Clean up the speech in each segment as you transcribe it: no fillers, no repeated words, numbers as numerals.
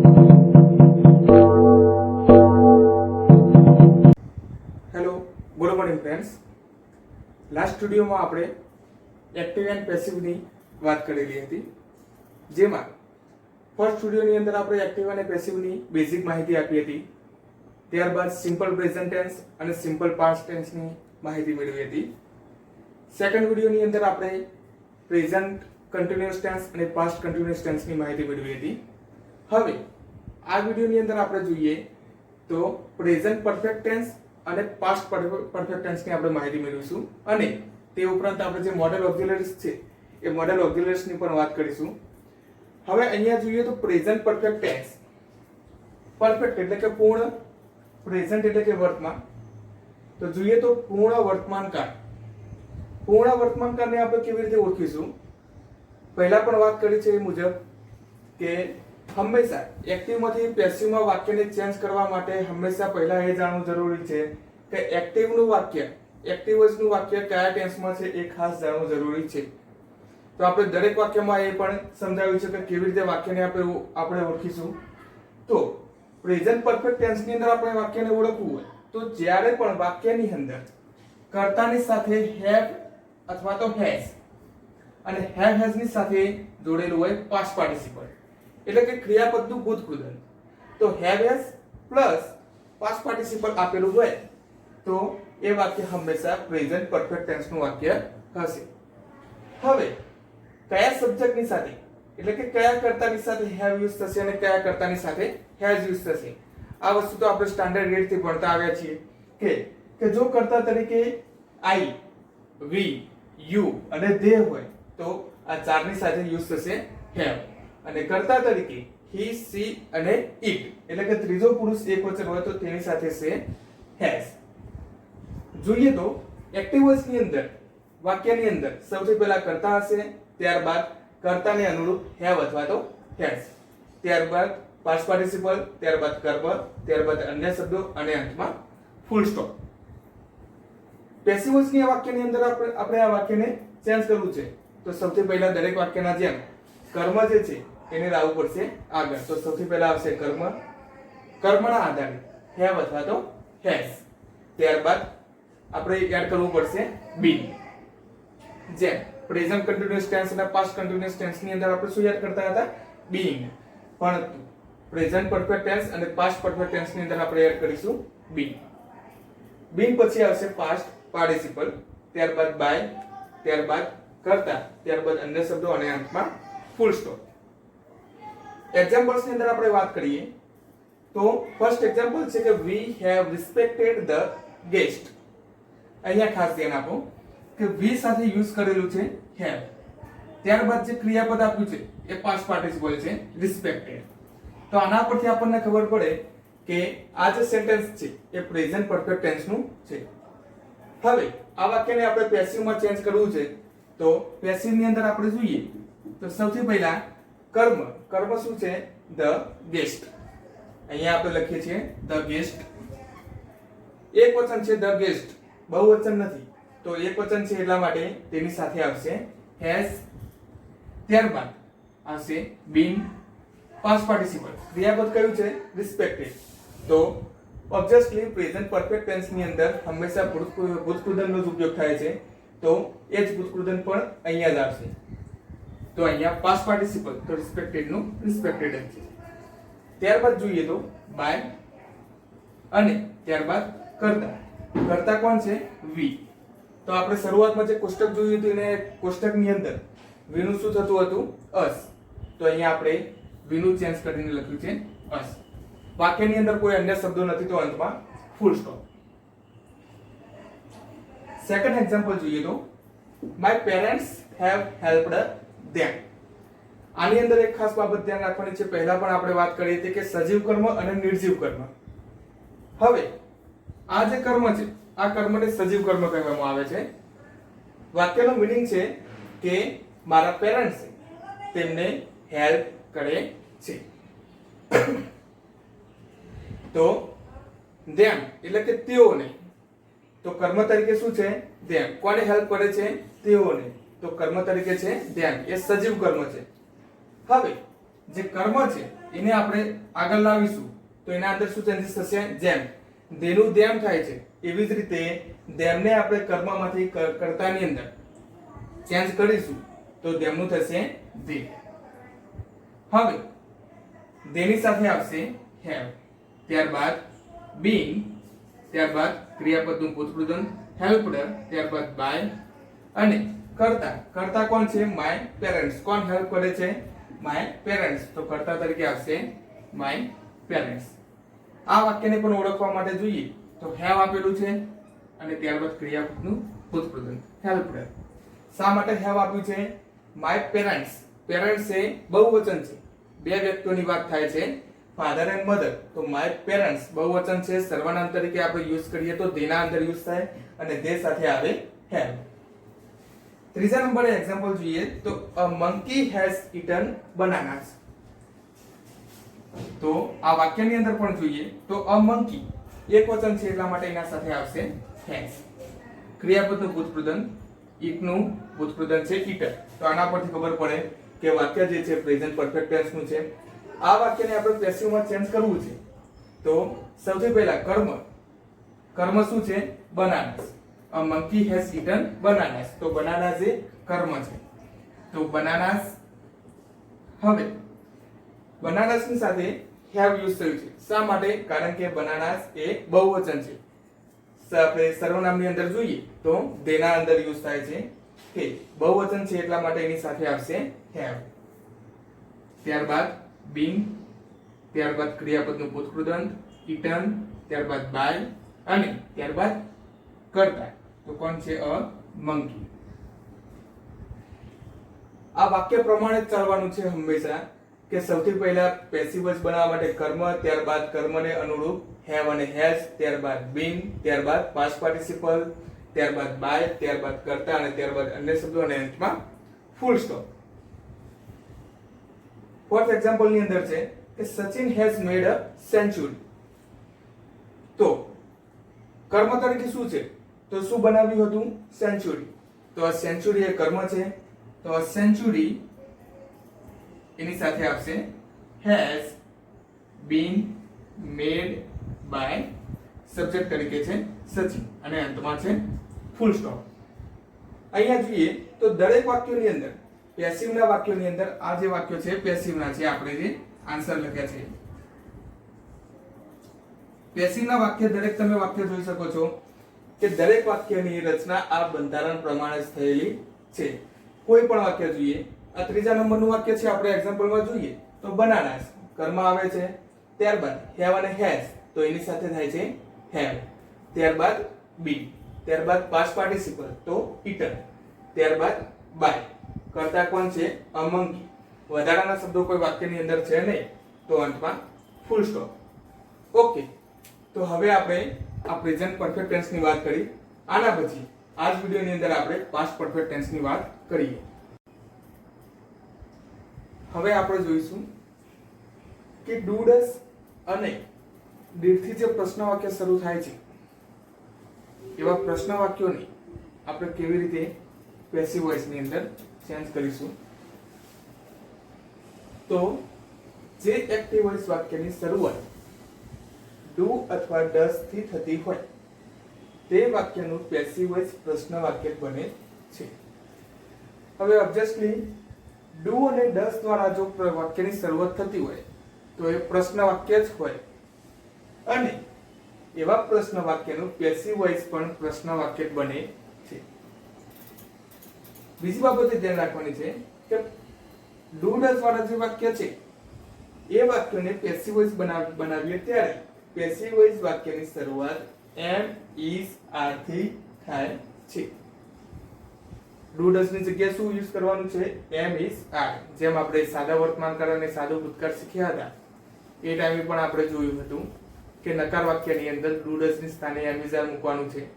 Hello, good morning friends. Last વિડીયોમાં આપણે active and પેસિવની વાત કરેલી હતી, જેમાં ફર્સ્ટ વિડીયોની અંદર આપણે એક્ટિવ અને પેસિવની બેઝિક માહિતી આપી હતી. ત્યારબાદ સિમ્પલ પ્રેઝન્ટ ટેન્સ અને સિમ્પલ પાસ્ટ ટેન્સની માહિતી મેળવી હતી. સેકન્ડ વિડીયોની અંદર આપણે પ્રેઝન્ટ કન્ટિન્યુઅસ ટેન્સ અને પાસ્ટ કન્ટિન્યુઅસ ટેન્સની માહિતી મેળવી હતી. હવે આ વિડીયોની અંદર આપણે જોઈએ તો પ્રેઝન્ટ પરફેક્ટ ટેન્સ અને પાસ્ટ પરફેક્ટ ટેન્સની આપણે માહિતી મેળવીશું, અને તે ઉપરાંત આપણે જે મોડેલ ઓક્ઝિલરીઝ છે એ મોડેલ ઓક્ઝિલરીઝની પણ વાત કરીશું. હવે અહીંયા જોઈએ તો પ્રેઝન્ટ પરફેક્ટ ટેન્સ, પરફેક્ટ એટલે કે પૂર્ણ, પ્રેઝન્ટ એટલે કે વર્તમાન. તો જોઈએ તો પૂર્ણ વર્તમાન કાળ. પૂર્ણ વર્તમાન કાળને આપણે કેવી રીતે ઓળખીશું? પહેલા પણ વાત કરી છે એ મુજબ કે હંમેશા એક્ટિવમાંથી પેસિવમાં વાક્યને ચેન્જ કરવા માટે હંમેશા પહેલા એ જાણવું જરૂરી છે કે એક્ટિવનું વાક્ય, એક્ટિવનું વાક્ય કયા ટેન્સમાં છે એ ખાસ જાણવું જરૂરી છે. તો આપણે દરેક વાક્યમાં એ પણ સમજાવ્યું છે કે કેવી રીતે વાક્યને આપણે ઓળખીશું. તો પ્રેઝન્ટ પરફેક્ટ ટેન્સની અંદર આપણે વાક્યને ઓળખવું હોય તો જ્યારે પણ વાક્યની અંદર કર્તાની સાથે હેવ અથવા તો હેઝ અને હેવ હેઝ ની સાથે જોડેલું હોય પાસ્ટ પાર્ટિસિપલ, એટલે કે ક્રિયાપદનું ભૂતકૃદન, તો have has plus past participle આપેલું હોય તો એ વાક્ય હંમેશા પ્રેઝન્ટ પરફેક્ટ ટેન્સનું વાક્ય હશે. હવે કયા સબ્જેક્ટની સાથે એટલે કે કયા કર્તાની સાથે હેવ યુઝ થશે અને કયા કર્તાની સાથે હેઝ યુઝ થશે, આ વસ્તુ તો આપણે સ્ટાન્ડર્ડ રેટથી ભણતા આવ્યા છીએ કે જો કર્તા તરીકે આઈ, વી, યુ અને ધે હોય તો આ ચારની સાથે યુઝ થશે હેવ, અને કર્તા તરીકે હી, સી અને ઇટ એટલે કે ત્રીજો પુરુષ એકવચન હોય તો તેની સાથે છે હેઝ. જોઈએ તો એક્ટિવ વોઇસની અંદર વાક્યની અંદર સૌથી પહેલા કર્તા હશે, ત્યારબાદ કર્તાને અનુરૂપ હેવ અથવા તો હેઝ, ત્યારબાદ પાસ્ટ પાર્ટિસિપલ, ત્યારબાદ કર્મ, ત્યારબાદ અન્ય શબ્દો અને અંતમાં ફૂલ સ્ટોપ. પેસિવ વોઇસની વાક્યની અંદર આપણે આ વાક્યને ચેન્જ કરવું છે તો સૌથી પહેલા દરેક વાક્યના જેમ કર્મ જે છે એને લાવવું પડશે આગળ. તો સૌથી પહેલા આવશે કર્મ, કર્મના આધારે હેવ અથવા તો હેઝ, ત્યારબાદ આપણે એડ કરવું પડશે બીન. જેમ પ્રેઝન્ટ કન્ટિન્યુઅસ ટેન્સ અને પાસ્ટ કન્ટિન્યુઅસ ટેન્સ ની અંદર આપણે શું યાદ કરતા હતા? બીઇંગ. પણ પ્રેઝન્ટ પરફેક્ટ ટેન્સ અને પાસ્ટ પરફેક્ટ ટેન્સ ની અંદર આપણે એડ કરીશું બીન. બીન પછી આવશે પાસ્ટ પાર્ટિસિપલ, ત્યારબાદ બાય, ત્યારબાદ કર્તા, ત્યારબાદ અન્ય શબ્દો અને અંતમાં ફૂલ સ્ટોપ. એક્ઝામ્પલ્સ ની અંદર આપણે વાત કરીએ તો ફર્સ્ટ એક્ઝામ્પલ છે કે we have respected the guest. અહીંયા ખાસ ધ્યાન આપો કે we સાથે યુઝ કરેલું છે have, ત્યારબાદ જે ક્રિયાપદ આપ્યું છે એ પાસ્ટ પાર્ટિસિપલ છે respected. તો આના પરથી આપણને ખબર પડે કે આ જે સેન્ટેન્સ છે એ પ્રેઝન્ટ પરફેક્ટ ટેન્સ નું છે. હવે આ વાક્યને આપણે પેસિવ માં ચેન્જ કરવું છે તો પેસિવ ની અંદર આપણે જોઈએ તો સૌથી પહેલા કર્મ, કર્મ શું છે? The guest. અહીંયા આપણે લખીએ છીએ ધ ગેસ્ટ. એક વચન છે ધ ગેસ્ટ, બહુવચન નથી, તો એક વચન છે એટલા માટે તેની સાથે આવશે હેઝ, ત્યારબાદ આવશે બીન, પાસ્ટ પાર્ટિસિપલ, ક્રિયાપદ કયું છે? રિસ્પેક્ટેડ. તો ઓબ્વિયસલી પ્રેઝન્ટ પરફેક્ટ ટેન્સ ની અંદર હંમેશા ભૂતકૃદનનો જ ઉપયોગ થાય છે, તો એ જ ભૂતકૃદન પણ અહીંયા જ આવશે. તો અહીંયા પાસ્ટ પાર્ટિસિપલ તો રિસ્પેક્ટેડ નું રિસ્પેક્ટેડ જ છે. ત્યારબાદ જોઈએ તો બાય અને ત્યારબાદ કર્તા. કર્તા કોણ છે? વી. તો આપણે શરૂઆતમાં જે કોષ્ટક જોયું હતું એને કોષ્ટકની અંદર વી નું શું થતું હતું? અસ. તો અહીંયા આપણે વી નું ચેન્જ કરીને લખ્યું છે અસ. વાક્યની અંદર કોઈ અન્ય શબ્દો નથી તો અંતમાં ફૂલ સ્ટોપ. સેકન્ડ એક્ઝામ્પલ જોઈએ તો માય પેરેન્ટ્સ હેવ હેલ્પ્ડ ધેમ. આની અંદર એક ખાસ બાબત ધ્યાન રાખવાની છે. પહેલા પણ આપણે વાત કરી હતી કે સજીવ કર્મ અને નિર્જીવ કર્મ. હવે આ જે કર્મ છે આ કર્મને સજીવ કર્મ કહેવામાં આવે છે. વાક્યનો મીનિંગ છે કે મારા પેરેન્ટ્સ તેમને હેલ્પ કરે છે. તો ધેમ એટલે કે તેઓને, તો કર્મ તરીકે શું છે? ધેમ. કોને હેલ્પ કરે છે? તેઓને. તો કર્મ તરીકે છે ધેમ, એ સજીવ કર્મ છે. હવે જે કર્મ છે એને આપણે આગળ લાવીશું તો એના અંદર શું ચેન્જીસ થશે? જેમ ધેનું ધેમ થાય છે એવી જ રીતે ધેમને આપણે કર્મમાંથી કર્તાની અંદર ચેન્જ કરીશું તો ધેમનું થશે ધે. હવે ધેની સાથે આવશે હેવ, ત્યારબાદ બીંગ, ત્યારબાદ ક્રિયાપદનું ભૂતપ્રધાન હેલ્પડ, ત્યારબાદ બાય અને કર્તા. કર્તા કોણ છે? My parents. કોણ હેલ્પ કરે છે? My parents. તો કર્તા તરીકે આવશે માય પેરેન્ટ્સ. આ વાક્યને પણ ઓળખવા માટે જોઈએ તો હેવ આપેલું છે અને ત્યારબાદ ક્રિયાપદનું ભૂતપ્રધાન હેલ્પડ. શા માટે હેવ આપ્યું છે? My parents. પેરેન્ટ્સ એ બહુવચન છે, બે વ્યક્તિઓની વાત થાય છે, ફાધર એન્ડ મધર. તો માય પેરેન્ટ્સ બહુવચન છે, સર્વનામ તરીકે આપણે યુઝ કરીએ તો ધેના અંદર યુઝ થાય અને ધે સાથે આવે હેવ. ત્રીજા નંબરે એક્ઝામ્પલ જોઈએ તો અ મંકી હેઝ ઈટન બનાનાસ. તો આ વાક્યની અંદર પણ જોઈએ તો અ મંકી એક વચન છે એટલા માટે એના સાથે આવશે હેઝ. ક્રિયાપદનું ભૂતપ્રધાન ઈટનું ભૂતપ્રધાન છે ઈટર. તો આના પરથી ખબર પડે કે વાક્ય જે છે પ્રેઝન્ટ પરફેક્ટ ટેન્સ નું છે. આ વાક્યને આપણે પેસિવ માં ચેન્જ કરવું છે તો સૌથી પહેલા કર્મ. કર્મ શું છે? બનાનાસ. A monkey has eaten બનાનાસ. તો બનાનાસ એ કર્મ છે. તો બનાનાસ. હવે બનાનાસ ની સાથે હેવ યુઝ થયું છે. શા માટે? કારણ કે બનાનાસ એ બહુવચન છે. આપણે સર્વનામની અંદર જોઈએ તો તેના અંદર યુઝ થાય છે કે બહુવચન છે એટલા માટે એની સાથે આવશે હેવ. ત્યારબાદ બીંગ, ત્યારબાદ ક્રિયાપદનું ભૂતપ્રધાન ઈટન, ત્યારબાદ બાય અને ત્યારબાદ કર્તા. તો કોણ છે? A monkey. આ વાક્ય પ્રમાણે જ ચાલવાનું છે હંમેશા કે સૌથી પહેલા પેસિવ વોઇસ બનાવવા માટે કર્મ, ત્યારબાદ કર્મને અનુરૂપ હેવ અને હેઝ, ત્યારબાદ બીન, ત્યારબાદ પાસ્ટ પાર્ટિસિપલ, ત્યારબાદ બાય, ત્યારબાદ કર્તા અને ત્યારબાદ અન્ય શબ્દો અને અંતમાં ફૂલ સ્ટોપ. ફોર્થ એક્ઝામ્પલ ની અંદર છે કે Sachin has made a century. તો કર્મ તરીકે શું છે? તો શું બનાવ્યું હતું? સેન્ચુરી. તો આ સેન્ચુરી એ કર્મ છે. તો આ સેન્ચુરી એની સાથે આવશે has been made by, subject તરીકે છે સચિન અને અંતમાં છે ફૂલ સ્ટોપ. અહીંયા જોઈએ તો દરેક વાક્યોની અંદર પેસિવના વાક્યોની અંદર આ જે વાક્યો છે પેસિવના છે, આપણે જે આન્સર લખ્યા છે પેસિવના વાક્ય. દરેક તમે વાક્ય જોઈ શકો છો કે દરેક વાક્યની રચના આ બંધારણ પ્રમાણે જ થયેલી છે. કોઈ પણ વાક્ય જોઈએ, આ ત્રીજા નંબરનું વાક્ય છે આપણે એક્ઝામ્પલમાં જોઈએ તો બનાનાસ કર્મ આવે છે, ત્યારબાદ હેવ અને હેઝ તો એની સાથે થાય છે હેવ, ત્યારબાદ બી, ત્યારબાદ પાસ્ટ પાર્ટિસિપલ તો ઈટર, ત્યારબાદ બાય. કર્તા કોણ છે? A monkey. વધારાના શબ્દો કોઈ વાક્યની અંદર છે નહીં તો અંતમાં ફૂલ સ્ટોપ. ઓકે, તો હવે આપણે આ પ્રેઝન્ટ પરફેક્ટ ટેન્સ ની વાત કરી. આના પછી આ જ વિડિયોની અંદર આપણે પાસ્ટ પરફેક્ટ ટેન્સ ની વાત કરીએ. હવે આપણે જોઈશું કે ડુ ડઝ અને ડીડ થી જે પ્રશ્ન વાક્ય શરૂ થાય છે એવા પ્રશ્ન વાક્યોને આપણે કેવી રીતે પેસિવ વોઇસ ની અંદર ચેન્જ કરીશું. તો જે એક્ટિવ વોઇસ વાક્યની શરૂઆત ડુ અથવા ડઝ થી થતી હોય તે વાક્યનું પેસિવ વોઇસ પ્રશ્ન વાક્ય બને છે. હવે ઓબ્વિયસલી ડુ અને ડઝ દ્વારા જો વાક્યની શરૂઆત થતી હોય તો એ પ્રશ્ન વાક્ય જ હોય અને એવા પ્રશ્ન વાક્યનું પેસિવ વોઇસ પણ પ્રશ્ન વાક્ય બને છે. બીજી બાબતે ધ્યાન રાખવાની છે કે ડુ ડઝ વાળા જે વાક્ય છે એ વાક્યને પેસિવ વોઇસ બનાવીએ ત્યારે પેસિવ વોઇસ વાક્યની શરૂઆત એમ, ઇઝ, આર થી થાય છે. ડુ ડઝ ની જગ્યાએ શું યુઝ કરવાનું છે? એમ, ઇઝ, આર. જેમ આપણે સાદા વર્તમાનકાળ અને સાદો ભૂતકાળ શીખ્યા હતા એ ટાઈમે પણ આપણે જોયું હતું કે નકાર વાક્યની અંદર ડુ ડઝ ની સ્થાને એમ, ઇઝ, આર મૂકવાનું છે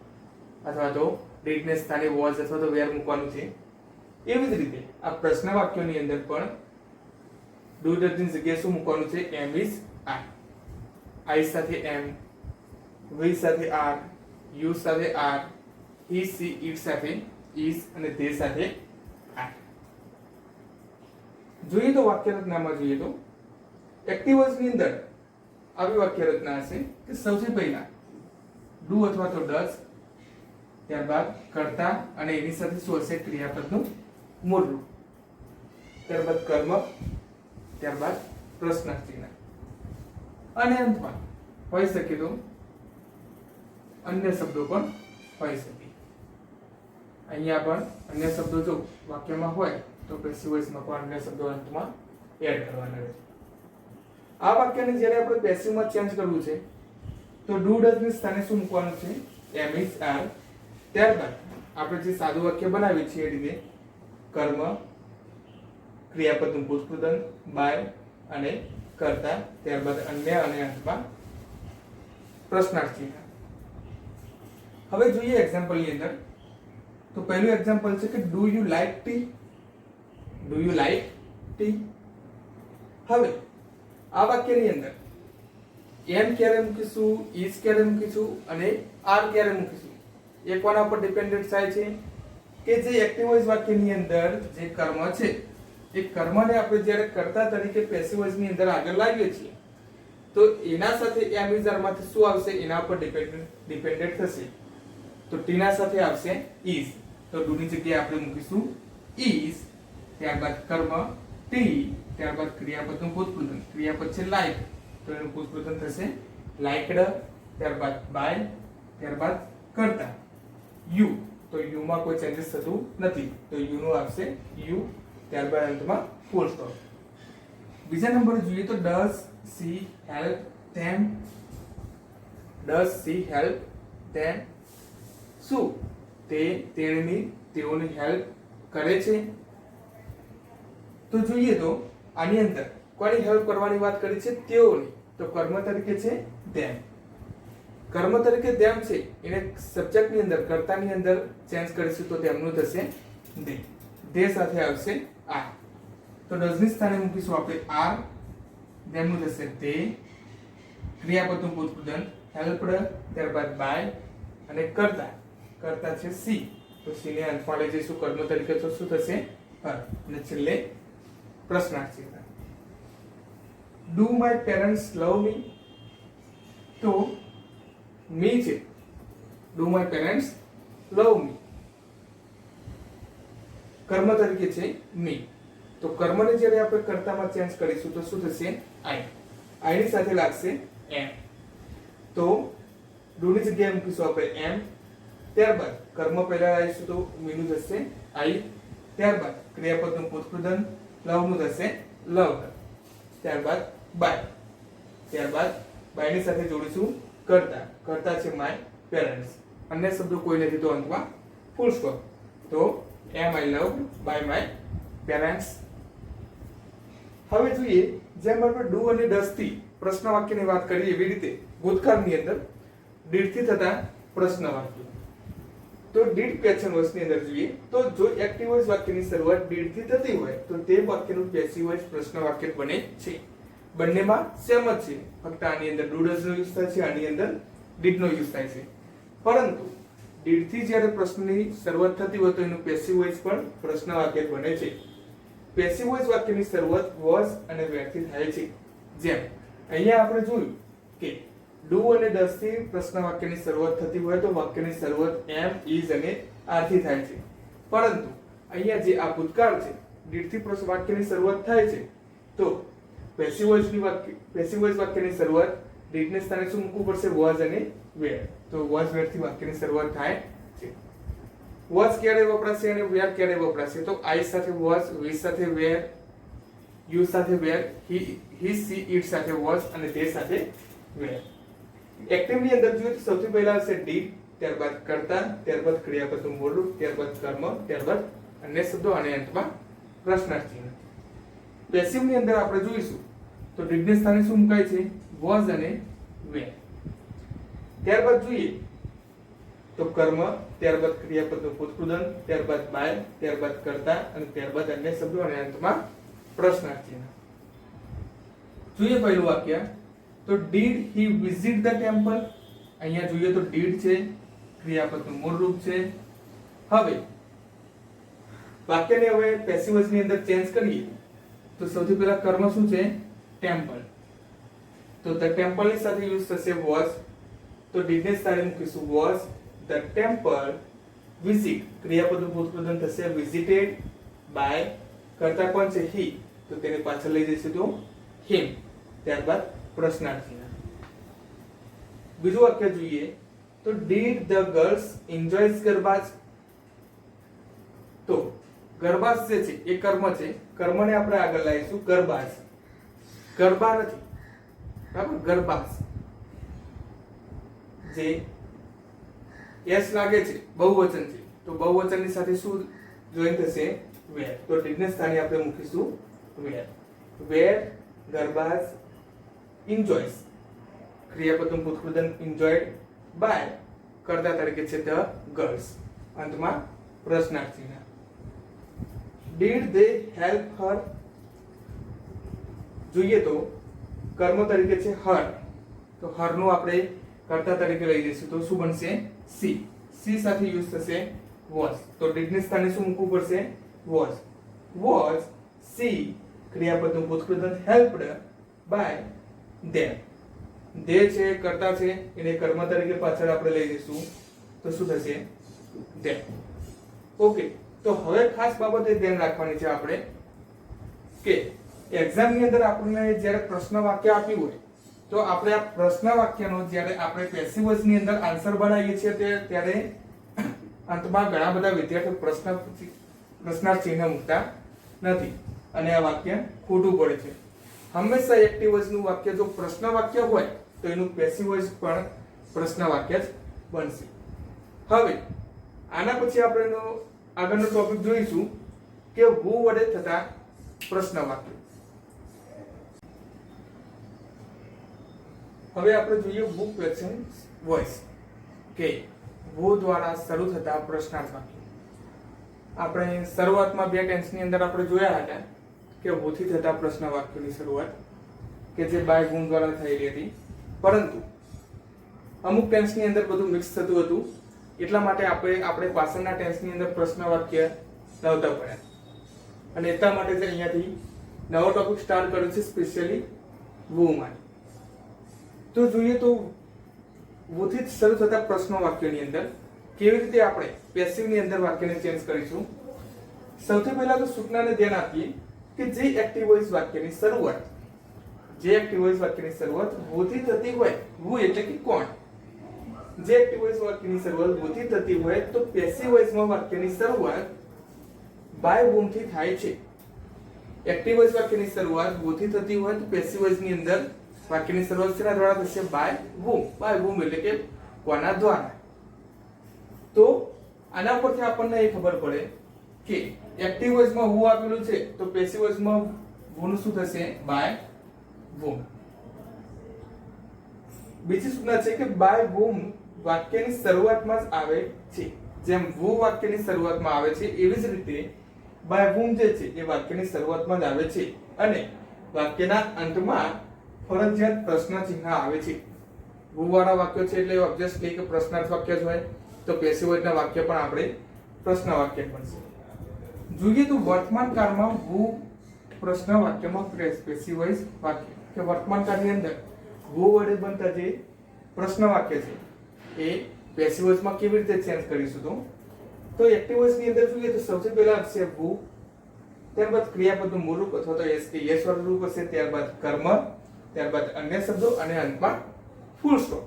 અથવા તો ડીડ ને સ્થાને વોઝ અથવા તો વેર મૂકવાનું છે. એવી જ રીતે આ પ્રશ્ન વાક્યોની અંદર પણ ડુ ડઝ ની જગ્યાએ શું મૂકવાનું છે? એમ, ઇઝ, આર. આઈ સાથે એમ, વી સાથે આર, યુ સાથે આર, હી, સી, ઇટ સાથે ઇઝ અને તે સાથે આર. જોઈએ તો વાક્ય રચનામાં જોઈએ તો એક્ટિવ વોઇસ ની અંદર આવી વાક્ય રચના હશે કે સૌથી પહેલા ડુ અથવા તો ડઝ, ત્યારબાદ કર્તા અને એની સાથે શું હશે ક્રિયાપદનું મૂળ રૂપ, ત્યારબાદ કર્મ, ત્યારબાદ પ્રશ્નાર્થ ચિહ્ન અને અંતમાં હોઈ શકે તો અન્ય શબ્દો પણ હોઈ શકે. અહીંયા પણ અન્ય શબ્દો જો વાક્યમાં હોય તો પેસિવ વોઇસમાં પણ અન્ય શબ્દો અંતમાં એડ કરવાના રહેશે. આ વાક્યને જ્યારે આપણે પેસિવમાં ચેન્જ કરવું છે તો ડુ ડઝ ની સ્થાને શું મૂકવાનું છે? એમ ઇઝ આર. ત્યારબાદ આપણે જે સાદું વાક્ય બનાવીએ છીએ એ રીતે કર્મ, ક્રિયાપદનું ભૂતકૃદન, બાય અને કર્તા, ત્યારબાદ અન્ય અને અંતમાં પ્રશ્નાર્થ ચિહ્ન. હવે જોઈએ એક્ઝામ્પલ ની અંદર. તો પહેલું એક્ઝામ્પલ છે કે do you like T? Do you like T? હવે આ વાક્યની અંદર એમ ક્યારે મૂકીશું, ઇઝ ક્યારે મૂકીશું અને આર ક્યારે મૂકીશું? એ કોના પર ડિપેન્ડન્ટ થાય છે કે જે એક્ટિવ વોઇસ વાક્યની અંદર જે કર્મ છે એ કર્મને આપણે જ્યારે કર્તા તરીકે પેસિવ વોઇસ ની અંદર આગળ લાવીએ છીએ તો એના સાથે એમ ઇઝ આર માંથી શું આવશે? એના પર ડિપેન્ડન્ટ થશે. તો ટી ના સાથે આવશે ઇઝ. તો ડુ ની જગ્યાએ આપણે મૂકીશું ઇઝ, ત્યારબાદ કર્મ ટી, ત્યારબાદ ક્રિયાપદનું ભૂતકૃદન. ક્રિયાપદ છે લાઈક તો એનું ભૂતકૃદન થશે લાઈકડ, ત્યારબાદ બાય, ત્યારબાદ કર્તા યુ. તો યુ માં કોઈ ચેન્જીસ થતું નથી તો યુ નું આવશે યુ, ત્યારબાદ અંતમાં ફૂલ સ્ટોપ. બીજા નંબર જોઈએ તો does she help them? Does she help ધેમ? શું તેઓની હેલ્પ કરે છે? તો જોઈએ તો આની અંદર કોની હેલ્પ કરવાની વાત કરી છે? તેઓની. તો કર્મ તરીકે છે ધેમ. કર્મ તરીકે ધેમ છે એને સબ્જેક્ટ ની અંદર કર્તાની અંદર ચેન્જ કરીશું તો તેમનું થશે દે. દે સાથે આવશે આર. તો ડઝ ની સ્થાને મૂકીશું આપણે આર, ધેમનું થશે તે, ક્રિયાપદનું ભૂતકૃદન હેલ્પડ, ત્યારબાદ બાય અને કર્તા. કર્તા છે સી તો સી ને અંતમાં લઈ જઈશું કર્મ તરીકે તો શું થશે? હર. અને છેલ્લે પ્રશ્નાર્થ ચિહ્ન. ડુ માય પેરેન્ટ્સ લવ મી? તો મી છે. ડુ માય પેરેન્ટ્સ લવ મી. કર્મ તરીકે છે મી. તો કર્મને જ્યારે આપણે કર્તામાં ચેન્જ કરીશું તો શું થશે? આઈ. આઈ ની સાથે લાગશે એમ. તો ડુ ની જગ્યાએ મૂકીશું આપણે એમ, ત્યારબાદ કર્મ પહેલા આવીશું તો મી નું થશે આઈ, ત્યારબાદ ક્રિયાપદનું ભૂતકૃદન લવ નું થશે લવ્ડ, ત્યારબાદ બાય, ત્યારબાદ બાય ની સાથે જોડીશું કર્તા. કર્તા છે માય પેરેન્ટ્સ. અન્ય શબ્દો કોઈ નથી તો અંતમાં ફૂલ સ્ટોપ. તો એમ આઈ લવ બાય માય પેરેન્ટ્સ. હવે જોઈએ જેમ આપણે ડુ અને ડઝ થી પ્રશ્ન વાક્યની વાત કરીએ એવી રીતે ભૂતકાળની અંદર ડીડ થી થતા પ્રશ્ન વાક્ય. તો ડીડ ક્વેશ્ચન વોઇસ ની અંદર જોઈએ તો જો એક્ટિવ વોઇસ વાક્યની શરૂઆત ડીડ થી થતી હોય તો તે વાક્યનું પેસિવ વોઇસ પ્રશ્ન વાક્ય બને છે. બંનેમાં સેમ જ છે, ફક્ત આની અંદર ડુ ડઝ નો યુઝ થાય છે, આની અંદર ડીડ નો યુઝ થાય છે. પરંતુ ડીડ થી જ્યારે પ્રશ્નની શરૂઆત થતી હોય તો એનું પેસિવ વોઇસ પણ પ્રશ્ન વાક્ય બને છે. પેસિવ વોઇસ વાક્યની શરૂઆત વોઝ અને વેર થી થાય છે. જેમ અહીંયા આપણે જોયું કે ડુ અને ડઝ થી પ્રશ્ન વાક્યની શરૂઆત થતી હોય તો વાક્યની શરૂઆત એમ, ઇઝ અને આર થી થાય છે. પરંતુ અહીંયા જે આ ભૂતકાળ છે ડીડ થી પ્રશ્ન વાક્યની શરૂઆત થાય છે તો પેસિવ વોઇસ વાક્યની શરૂઆત ડીડ ને સ્થાને શું મૂકવું પડશે? વોઝ અને વેર. તો વોઝ વેર થી વાક્યની શરૂઆત થાય છે. વોઝ ક્યારે વપરાશે અને વેર ક્યારે વપરાશે? તો આઈ સાથે વોઝ, વી સાથે વેર, યુ સાથે વેર, હી સી ઇટ સાથે વોઝ અને તે સાથે વેર. એક્ટિવ ની અંદર જોઈએ તો સૌથી પહેલા હશે ડીડ, ત્યારબાદ કર્તા, ત્યારબાદ ક્રિયાપદનું મૂળ રૂપ, ત્યારબાદ કર્મ, ત્યારબાદ અન્ય શબ્દો અને અંતમાં પ્રશ્નાર્થ ચિહ્ન. પેસિવ ની અંદર આપણે જોઈશું તો ડીડ ને સ્થાને શું મુકાય છે? વોઝ અને વેર. ત્યારબાદ જોઈએ તો કર્મ, ત્યારબાદ ક્રિયાપદનું ભૂતકૃદન, ત્યારબાદ બાય, ત્યારબાદ કર્તા અને ત્યારબાદ અન્ય શબ્દો અને અંતમાં પ્રશ્નાર્થ ચિહ્ન. જોઈએ પહેલું વાક્ય તો did he visit the temple? અહીંયા જોઈએ તો ડીડ છે, ક્રિયાપદનું મૂળ રૂપ છે. હવે વાક્યને હવે પેસિવ વોઇસ ની અંદર ચેન્જ કરીએ તો સૌથી પહેલા કર્મ શું છે? ટેમ્પલ. તો ધ ટેમ્પલ ની સાથે યુઝ થશે વોઝ, તો ડીડ ને સ્થાને મૂકીશું વોઝ ધ ટેમ્પલ વિઝિટ, ક્રિયાપદનું ભૂતપ્રધાન થશે વિઝિટેડ બાય, કરતા કોણ છે હી, તો તેને પાછળ લઈ જઈશું તો હિમ, ત્યારબાદ પ્રશ્નાર્થ ચિહ્ન. બીજું વાક્ય જોઈએ તો ડીડ ધ ગર્લ્સ એન્જોયસ ગરબાજ, તો ગરબાજ જે છે એ કર્મ છે, કર્મને આપણે આગળ લાવીશું ગરબાજ, ગરબા નથી, બરાબર, ગરબાજ જે એસ લાગે છે બહુવચન છે, તો બહુવચનની સાથે શું જોઈન થશે વેર, તો ડીડ ને સ્થાને આપણે મૂકીશું વેર, વેર ગરબાજ એન્જોયસ, ક્રિયાપદનું ભૂતપ્રધાન એન્જોયડ બાય, કર્તા તરીકે છે ધ ગર્લ્સ, અંતમાં પ્રશ્નાર્થ ચિહ્ન. ડીડ ધે હેલ્પ હર, જોઈએ તો કર્મ તરીકે છે હર, તો હર નું આપણે કર્તા તરીકે લઈ જઈશું તો શું બનશે સી, સી સાથે યુઝ થશે વોઝ, તો ડીડ ને સ્થાને શું મૂકવું પડશે વોઝ, વોઝ સી ક્રિયાપદનું ભૂતપ્રધાન હેલ્પડ બાય ધેમ, ધે છે કર્તા છે એને કર્મ તરીકે પાછળ આપણે લઈ જઈશું તો શું થશે ધેમ. ઓકે, તો હવે ખાસ બાબત એ ધ્યાન રાખવાની છે આપણે કે એક્ઝામ ની અંદર આપણને જ્યારે પ્રશ્ન વાક્ય આપ્યું હોય તો આપણે આ પ્રશ્ન વાક્યનો જ્યારે આપણે પેસિવ વોઇસ ની અંદર આન્સર બનાવીએ છીએ ત્યારે અંતમાં ઘણા બધા વિદ્યાર્થીઓ પ્રશ્નાર્થ ચિહ્ન મૂકતા નથી અને આ વાક્ય ખોટું પડે છે. હંમેશા એક્ટિવ વોઇસ નું વાક્ય જો પ્રશ્ન વાક્ય હોય તો એનું પેસિવ વોઇસ પણ પ્રશ્ન વાક્ય જ બનશે. હવે આના પછી આપણે આગળનો ટોપિક જોઈશું કે હુ વડે થતા પ્રશ્ન વાક્ય. હવે આપણે જોઈએ હુ ક્વેશ્ચન વોઇસ કે હુ દ્વારા શરૂ થતા પ્રશ્નાર્થ વાક્ય. આપણે શરૂઆતમાં બે ટેન્સની અંદર આપણે જોયા હતા કે હુ થી થતા પ્રશ્ન વાક્યોની શરૂઆત કે જે બાય હુમ દ્વારા થયેલી હતી, પરંતુ અમુક ટેન્સની અંદર બધું મિક્સ થતું હતું એટલા માટે આપણે પાછળના ટેન્સની અંદર પ્રશ્ન વાક્ય લાવતા પડ્યા અને એટલા માટે જ અહીંયાથી નવો ટોપિક સ્ટાર્ટ કર્યો છે સ્પેશિયલી વુ માટે. તો જોઈએ તો વુ થી શરૂ થતા પ્રશ્ન વાક્યોની અંદર કેવી રીતે આપણે પેસિવ ની અંદર વાક્યને ચેન્જ કરીશું. સૌથી પહેલા તો સૂચનાને ધ્યાન આપીએ કે જે એક્ટિવ વોઇસ વાક્યની શરૂઆત વુ થી થતી હોય, વુ એટલે કે કોણ, જે એક્ટિવ વોઇસ વાક્યની શરૂઆત વુ થી થતી હોય તો પેસિવ વોઇસમાં વાક્યની શરૂઆત બાય whom થી થાય છે. એક્ટિવ વોઇસ વાક્યની શરૂઆત વુ થી થતી હોય તો પેસિવ વોઇસની અંદર વાક્યની શરૂઆત શેના દ્વારા થશે બાય whom એટલે કે કોના દ્વારા. તો આના પરથી આપણને એ ખબર પડે કે એક્ટિવ વોઇસમાં who આપેલું છે તો પેસિવ વોઇસમાં who નું શું થશે બાય whom. બીજી સૂચના છે કે બાય whom વાક્યની શરૂઆતમાં જ આવે છે. જેમ who વાક્યની શરૂઆતમાં આવે છે એવી જ રીતે બાય whom જે છે એ વાક્યની શરૂઆતમાં જ આવે છે અને વાક્યના અંતમાં ફરજિયાત પ્રશ્ન ચિહ્ન આવે છે. who વાળા વાક્યો છે એટલે ઓબ્વિયસલી કે પ્રશ્નાર્થ વાક્ય જ હોય, તો પેસિવ વોઇસના વાક્ય પણ આપણે પ્રશ્ન વાક્ય બનશે. જોઈએ તો વર્તમાન કાળમાં who પ્રશ્ન વાક્યમાં પેસિવ વોઇસ વાક્ય કે વર્તમાન કાળની અંદર who વડે બનતા જે પ્રશ્ન વાક્ય છે એ પેસિવ વોઇસમાં કેવી રીતે ચેન્જ કરીશું. તો એક્ટિવ વોઇસની અંદર જોઈએ તો સૌથી પહેલા હશે who, ત્યારબાદ ક્રિયાપદનું મૂળ રૂપ અથવા તો એસ કે યસ વાળું રૂપ હશે, ત્યારબાદ કર્મ, ત્યારબાદ અન્ય શબ્દો અને અંતમાં ફૂલ સ્ટોપ.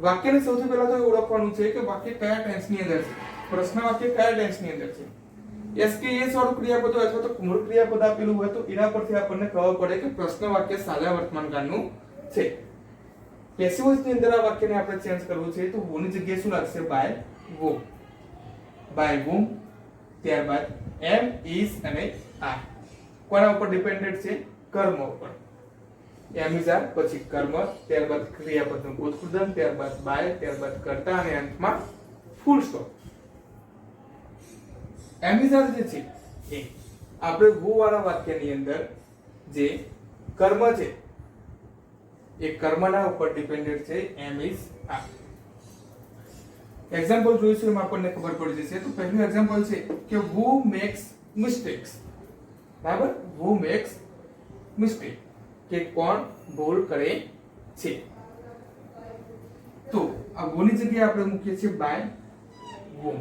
વાક્યને સૌથી પહેલા તો એ ઓળખવાનું છે કે વાક્ય કયા ટેન્સની અંદર છે, પ્રશ્ન વાક્ય કયા ટેન્સની અંદર છે. એસ કે યસ વાળું ક્રિયાપદ હોય અથવા તો મૂળ ક્રિયાપદ આપેલું હોય તો એના પરથી આપણને ખબર પડે કે પ્રશ્ન વાક્ય સાદા વર્તમાન કાળનું છે. પેસિવ વોઇસની અંદર આ વાક્યને આપણે ચેન્જ કરવું છે તો who ની જગ્યાએ શું લાગશે બાય whom, ત્યારબાદ am, is અને are. કોના ઉપર ડિપેન્ડન્ટ છે? કર્મ ઉપર. am is are પછી કર્મ, ત્યારબાદ ક્રિયાપદનું ભૂતપ્રધાન, ત્યારબાદ બાય, ત્યારબાદ કર્તા અને અંતમાં full stop. am is are જે છે એ આપણે who વાળા વાક્યની અંદર જે કર્મ છે એ કર્મના ઉપર ડિપેન્ડન્ટ છે am is are. એક્ઝામ્પલ જોઈશું એમાં આપણને ખબર પડી જશે. તો પહેલું એક્ઝામ્પલ છે કે who makes mistakes, બરાબર, who makes mistake કે કોણ ભૂલ કરે છે. તો આ વોની જગ્યાએ આપણે મૂકીએ છીએ બાય વોમ.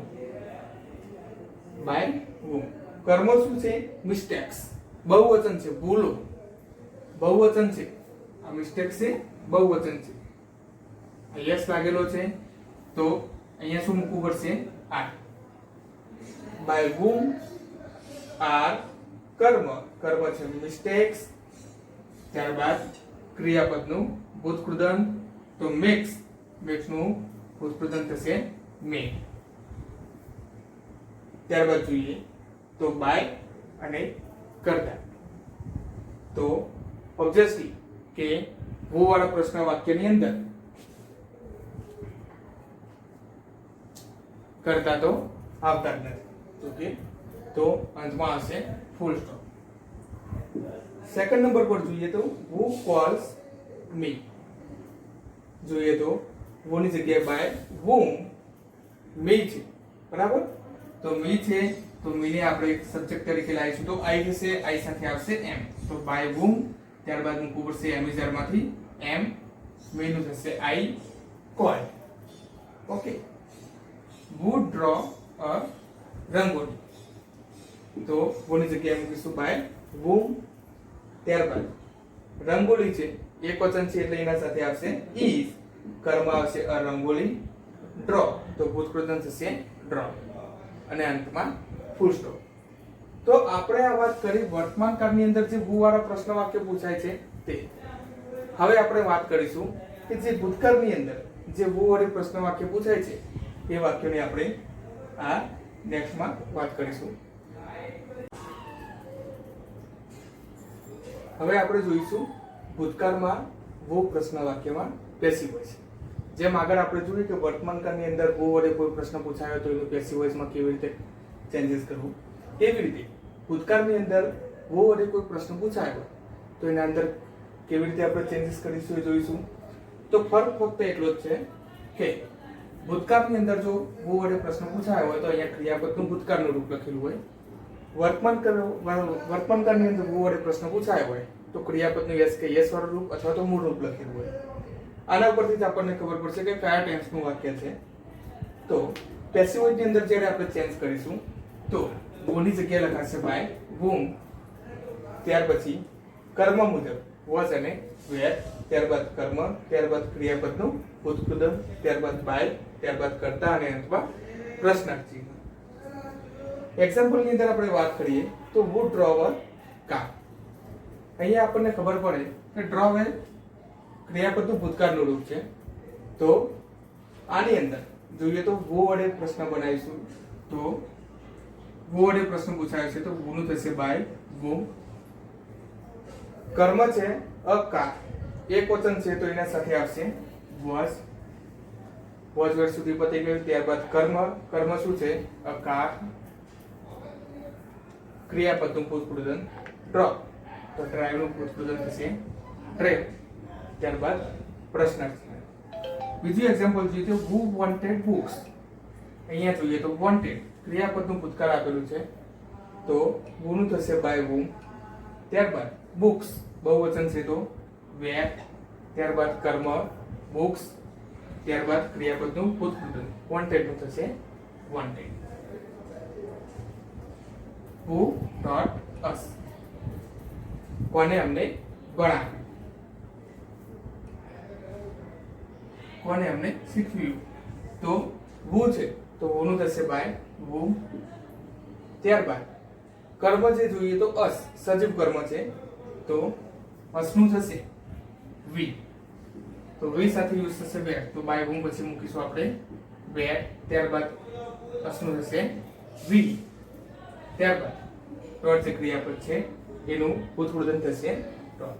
બાય વોમ. કર્મ શું છે? મિસ્ટેક્સ. બહુવચન છે, ભૂલો. બહુવચન છે. આ મિસ્ટેક્સ છે, બહુવચન છે. યસ લાગેલો છે તો અહીંયા શું મૂકવું પડશે? આર. બાય whom આર કર્મ. કર્મ છે મિસ્ટેક્સ. ત્યારબાદ ક્રિયાપદનું ભૂતકૃદંત તો મેક્સ. મેક્સ નું ભૂતકૃદંત થશે મેક. ત્યારબાદ જોઈએ તો બાય અને કરતા. તો ઓબ્વિયસલી કે वो वाला प्रश्न वाक्यની અંદર કરતા તો આવતા જ નથી. ઓકે, તો અંતમાં આવશે ફૂલ સ્ટોપ. સેકન્ડ નંબર પર જોઈએ તો who calls me. જોઈએ તો who ની જગ્યાએ બાય whom me છે. બરાબર? તો me છે તો me ને આપણે એક સબ્જેક્ટ તરીકે લાવીશું તો I થશે. I સાથે આવશે am. તો બાય whom ત્યારબાદ મૂકવું પડશે એમિઝર માંથી am. me નું થશે I call. Okay. who draw a rangoli. તો who ની જગ્યાએ મૂકીશું બાય whom. ત્યારબાદ રંગોળી છે એક વચન છે એટલે એના સાથે આવશે is. કર્મ આવશે અ રંગોળી. draw તો ભૂતકૃદંત થશે draw અને અંતમાં ફૂલ સ્ટોપ. તો આપણે આ વાત કરી વર્તમાન કાળની અંદર જે who વાળા પ્રશ્ન વાક્ય પૂછાય છે તે. હવે આપણે વાત કરીશું કે જે ભૂતકાળની અંદર જે who વાળી પ્રશ્ન વાક્ય પૂછાય છે એ વાક્યોની આપણે આ નેક્સ્ટમાં વાત કરીશું. હવે આપણે જોઈશું ભૂતકાળમાં who પ્રશ્ન વાક્યમાં પેસિવ વોઇસ. જેમ આગળ આપણે જોયું કે વર્તમાન કાળની અંદર who વડે કોઈ પ્રશ્ન પૂછાયો તો એનું પેસિવ વોઇસમાં કેવી રીતે ચેન્જીસ કરવું, એવી રીતે ભૂતકાળની અંદર who વડે કોઈ પ્રશ્ન પૂછાયો તો એના અંદર કેવી રીતે આપણે ચેન્જીસ કરીશું એ જોઈશું. તો ફરક ફક્ત એટલો જ છે કે ભૂતકાળની અંદર જો who વડે પ્રશ્ન પૂછાયો હોય તો અહીંયા ક્રિયાપદનું ભૂતકાળનું રૂપ લખેલું હોય. વર્તમાન કાળની અંદર who વડે પ્રશ્ન પૂછાયો હોય તો ક્રિયાપદનું યસ કે યસ વાળું રૂપ અથવા તો મૂળ રૂપ લખેલું હોય. આના પરથી જ આપણને ખબર પડશે કે કયા ટેન્સનું વાક્ય છે. તો પેસિવ વોઇસ ની અંદર જ્યારે આપણે ચેન્જ કરીશું તો who ની જગ્યાએ લખાશે બાય whom. ત્યાર પછી કર્મ મુજબ was અને where. ત્યારબાદ કર્મ, ત્યારબાદ ક્રિયાપદનું ભૂતકૃદંત, ત્યારબાદ બાય, ત્યારબાદ કર્તા અને અંતમાં પ્રશ્નાર્થ ચિહ્ન. એક્ઝામ્પલ ની અંદર આપણે વાત કરીએ તો who draw a car. અહીંયા આપણને ખબર પડે કે draw એ ક્રિયાપદનું ભૂતકાળનું રૂપ છે. તો આની અંદર જોઈએ તો who વડે પ્રશ્ન બનાવીશું તો who વડે પ્રશ્ન પૂછાયો છે તો who નું થશે બાય whom. કર્મ છે a car. એક વચન છે તો એના સાથે આવશે was. was વર્ડ સુધી પતી ગયું. ત્યારબાદ કર્મ. કર્મ શું છે? a car. ક્રિયાપદનું ભૂતકૃદંત draw તો drive નું ભૂતકૃદંત થશે drive. ત્યારબાદ પ્રશ્નાર્થ. બીજું એક્ઝામ્પલ જોઈએ તો who wanted books. અહીંયા જોઈએ તો wanted ક્રિયાપદનું ભૂતકાળ આપેલું છે તો who નું થશે by whom. ત્યારબાદ books બહુવચન છે તો where. ત્યારબાદ કર્મ books. ત્યારબાદ ક્રિયાપદનું ભૂતકૃદંત wanted નું થશે wanted. who taught us. કોને અમને ભણાવ્યું, કોને અમને શીખવ્યું. તો who છે તો who નું થશે બાય whom. ત્યારબાદ કર્મ જે જોઈએ તો us સજીવ કર્મ છે તો us નું થશે we. તો we સાથે યુઝ થશે where તો બાય whom પછી મૂકીશું આપણે where. ત્યારબાદ us નું થશે we. ત્યારબાદ taught જે ક્રિયાપદ છે એનું ભૂતકૃદંત થશે taught.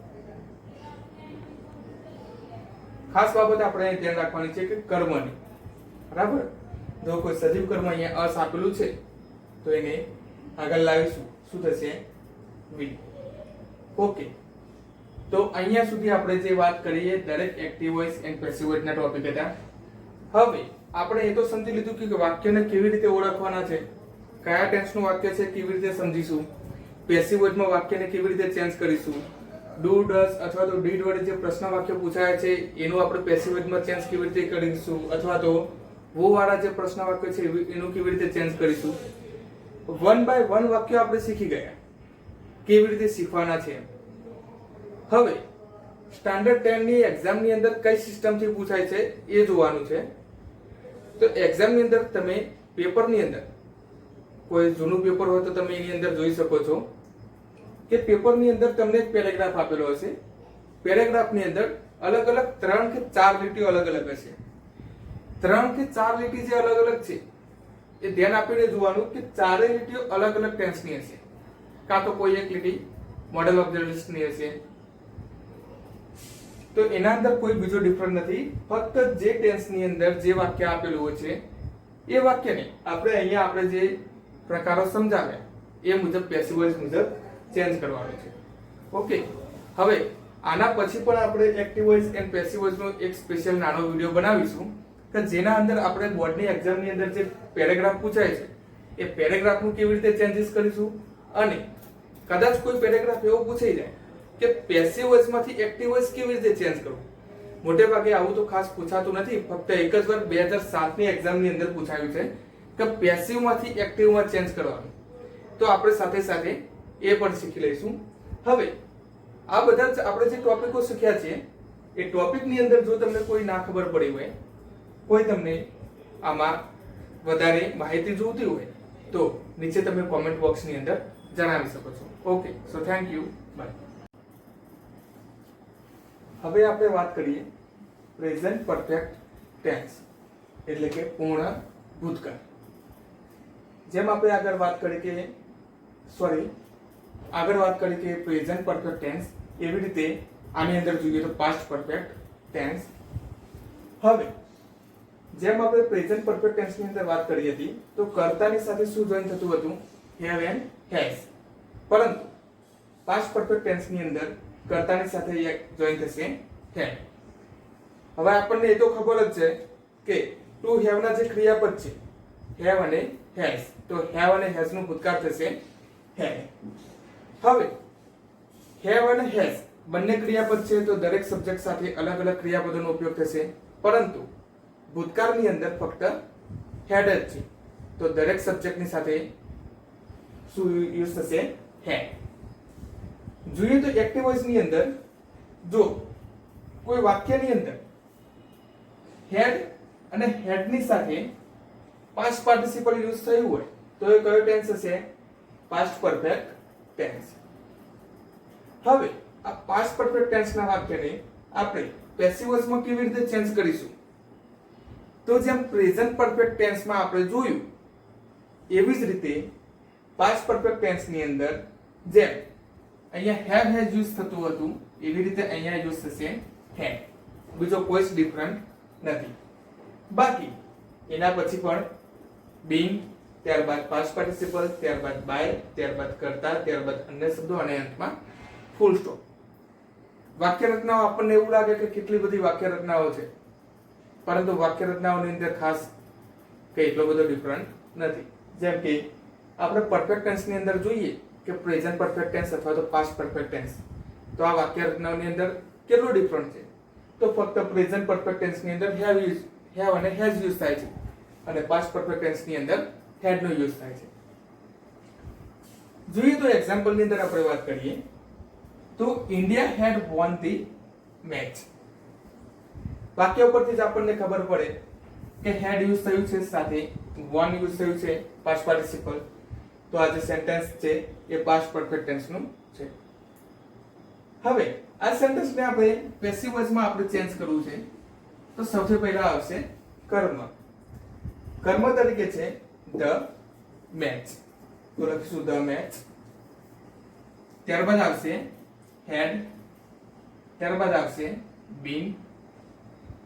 ખાસ બાબત આપણે ધ્યાન રાખવાની છે કે કર્મની. બરાબર? જો કોઈ સજીવ કર્મ અહીંયા અસ આપેલું છે તો એને આગળ લાવીશું શું થશે we. ઓકે, તો અહીંયા સુધી આપણે જે વાત કરીએ દરેક active voice and passive voice ના ટોપિક હતા. હવે આપણે એ તો સમજી લીધું કે વાક્યને કેવી રીતે ઓળખવાના છે, કયા ટેન્સનું વાક્ય છે કેવી રીતે સમજીશું, પેસિવ વોઇસમાં વાક્યને કેવી રીતે ચેન્જ કરીશું, ડુ ડસ અથવા તો ડીડ વડે જે પ્રશ્ન વાક્ય પૂછાયા છે એનું આપણે પેસિવ વોઇસમાં ચેન્જ કેવી રીતે કરીશું, અથવા તો વો વાળા જે પ્રશ્ન વાક્ય છે એનું કેવી રીતે ચેન્જ કરીશું. 1 બાય 1 વાક્ય આપણે શીખી ગયા, કેવી રીતે શીખવાના છે. હવે સ્ટાન્ડર્ડ 10 ની એક્ઝામ ની અંદર કઈ સિસ્ટમ થી પૂછાય છે એ જોવાનું છે. તો એક્ઝામ ની અંદર તમે પેપર ની અંદર કોઈ જૂનું પેપર હોય તો તમે એની અંદર જોઈ શકો છો કે પેપર ની અંદર તમને એક પેરેગ્રાફ આપેલો હશે. પેરેગ્રાફ ની અંદર અલગ અલગ 3 કે 4 લીટીઓ અલગ અલગ હશે. 3 કે 4 લીટી જે અલગ અલગ છે એ ધ્યાન આપીને જોવાનું કે ચારે લીટીઓ અલગ અલગ ટેન્સ ની હશે, કાં તો કોઈ એક લીટી મોડેલ ઓફ ધ લિસ્ટ ની હશે. તો એના અંદર કોઈ બીજો ડિફરન્સ નથી, ફક્ત જે ટેન્સ ની અંદર જે વાક્ય આપેલું હોય છે એ વાક્યને આપણે અહીંયા આપણે જે પ્રકારો સમજાવ્યા એ મુજબ પેસિવ વોઇસ મુજબ ચેન્જ કરવાનું છે. ઓકે, હવે આના પછી પણ આપણે active voice and passive voice નો એક સ્પેશિયલ નાનો વિડિયો બનાવીશું કે જેના અંદર આપણે બોર્ડની એક્ઝામ ની અંદર જે પેરેગ્રાફ પૂછાય છે એ પેરેગ્રાફ નું કેવી રીતે ચેન્જીસ કરીશું, અને કદાચ કોઈ પેરેગ્રાફ એવો પૂછાઈ જાય કે પેસિવ વોઇસ માંથી એક્ટિવ વોઇસ કેવી રીતે ચેન્જ કરવું. મોટે ભાગે આવું તો ખાસ પૂછાતું નથી, ફક્ત એક જ વાર 2007 ની એક્ઝામ ની અંદર પૂછાયું છે કે પેસિવ માંથી એક્ટિવ માં ચેન્જ કરવાનું. તો આપણે સાથે સાથે એ પણ શીખી લઈશું. હવે આ બધા જ આપણે જે ટોપિકો શીખ્યા છે એ ટોપિક ની અંદર જો તમને કોઈ ના ખબર પડી હોય, કોઈ તમને આમાં વધારે માહિતી જોઈતી હોય તો નીચે તમે કોમેન્ટ બોક્સ ની અંદર જણાવી શકો છો. Okay, so thank you, bye. હવે આપણે વાત કરીએ પ્રેઝન્ટ પરફેક્ટ ટેન્સ એટલે કે પૂર્ણ ભૂતકાળ. જેમ આપણે આગળ વાત કરી કે પ્રેઝન્ટ પરફેક્ટ ટેન્સ, એવી રીતે આની અંદર જોઈએ તો પાસ્ટ પરફેક્ટ ટેન્સ. હવે જેમ આપણે પ્રેઝન્ટ પરફેક્ટ ટેન્સ ની અંદર વાત કરી હતી તો કર્તાની સાથે શું જોઈન થતું હતું? Have and has. પરંતુ પાસ્ટ પરફેક્ટ ટેન્સ ની અંદર કર્તાની સાથે જોઈન થશે હેડ. હવે આપણને એ તો ખબર જ છે કે ટુ હેવ ના જે ક્રિયાપદ છે હેવ અને હેઝ, તો હેવ અને હેઝ નું ભૂતકાળ થશે હેડ. હવે હેવ અને હેઝ બંને ક્રિયાપદ છે તો દરેક સબ્જેક્ટ સાથે અલગ અલગ ક્રિયાપદોનો ઉપયોગ થશે, પરંતુ ભૂતકાળની અંદર ફક્ત હેડ જ છે તો દરેક સબ્જેક્ટની સાથે શું યુઝ થશે? હેડ. જોઈએ તો એક્ટિવ વોઇસ ની અંદર જો કોઈ વાક્યની અંદર હેડ અને હેડ ની સાથે પાસ્ટ પાર્ટિસિપલ યુઝ થયું હોય તો એ કયો ટેન્સ હશે? Past perfect tense. હવે આ પાસ્ટ પરફેક્ટ ટેન્સ ના વાક્યને આપણે પેસિવ વોઇસ માં કેવી રીતે ચેન્જ કરીશું? તો જેમ પ્રેઝન્ટ પરફેક્ટ ટેન્સ માં આપણે જોયું એવી જ રીતે પાસ્ટ પરફેક્ટ ટેન્સ ની અંદર જેમ અહીંયા હેવ હેઝ યુઝ થતું હતું એવી રીતે અહીંયા યુઝ થશે હેડ. બીજો કોઈ જ ડિફરન્ટ નથી. બાકી એના પછી પણ બીંગ, ત્યારબાદ પાસ્ટ પાર્ટિસિપલ, ત્યારબાદ બાય, ત્યારબાદ કર્તા, ત્યારબાદ અન્ય શબ્દો અને અંતમાં ફૂલ સ્ટોપ. વાક્ય રચનાઓ આપણને એવું લાગે કે કેટલી બધી વાક્ય રચનાઓ છે, પરંતુ વાક્ય રચનાઓની અંદર ખાસ કે એટલો બધો ડિફરન્ટ નથી. જેમ કે આપણે પરફેક્ટ ટેન્સ ની અંદર જોઈએ કે પ્રેઝન્ટ પરફેક્ટ ટેન્સ અથવા તો પાસ્ટ પરફેક્ટ ટેન્સ, તો આ વાક્ય રચનાઓની અંદર કેટલો ડિફરન્ટ છે? તો ફક્ત પ્રેઝન્ટ પરફેક્ટ ટેન્સ ની અંદર હેવ અને હેઝ યુઝ થાય છે અને પાસ્ટ પરફેક્ટ ટેન્સ ની અંદર હેડ નો યુઝ થાય છે. જોઈએ તો એક્ઝામ્પલ ની અંદર આપણે વાત કરીએ તો India had won the match. વાક્ય પરથી જ આપણને ખબર પડે કે હેડ યુઝ થયું છે, સાથે વોન યુઝ થયું છે પાસ્ટ પાર્ટિસિપલ, તો આ જે સેન્ટેન્સ છે એ પાસ્ટ પરફેક્ટ ટેન્સ નું છે. હવે આ સેન્ટેન્સ ને આપણે પેસિવ વોઇસ માં આપણે ચેન્જ કરવું છે તો સૌથી પહેલા આવશે કર્મ. કર્મ તરીકે છે ધ મેચ, તો લખીશું ધ મેચ. ત્યારબાદ આવશે હેડ, ત્યારબાદ આવશે બીન,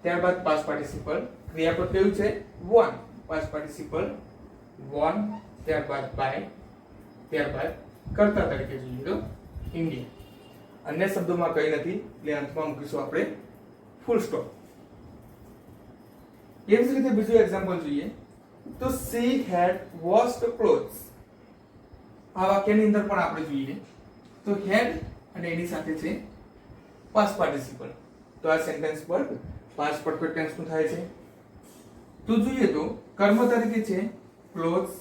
ત્યારબાદ પાસ્ટ પાર્ટિસિપલ. ક્રિયાપદ કયું છે? વોન. પાસ્ટ પાર્ટિસિપલ વોન, ત્યારબાદ બાય, ત્યારબાદ કર્તા તરીકે જોઈએ તો ઇન્ડિયા. અન્ય શબ્દોમાં કઈ નથી એટલે અંતમાં મૂકીશું આપણે ફૂલ સ્ટોપ. એવી જ રીતે બીજું એક્ઝામ્પલ જોઈએ તો she had washed clothes. આ વાક્યની અંદર પણ આપણે જોઈએ તો હેડ અને એની સાથે છે પાસ્ટ પાર્ટિસિપલ. તો આ સેન્ટેન્સ પર પાસ્ટ પરફેક્ટ ટેન્સ નું થાય છે. તો જોઈએ તો કર્મ તરીકે છે ક્લોથ્સ,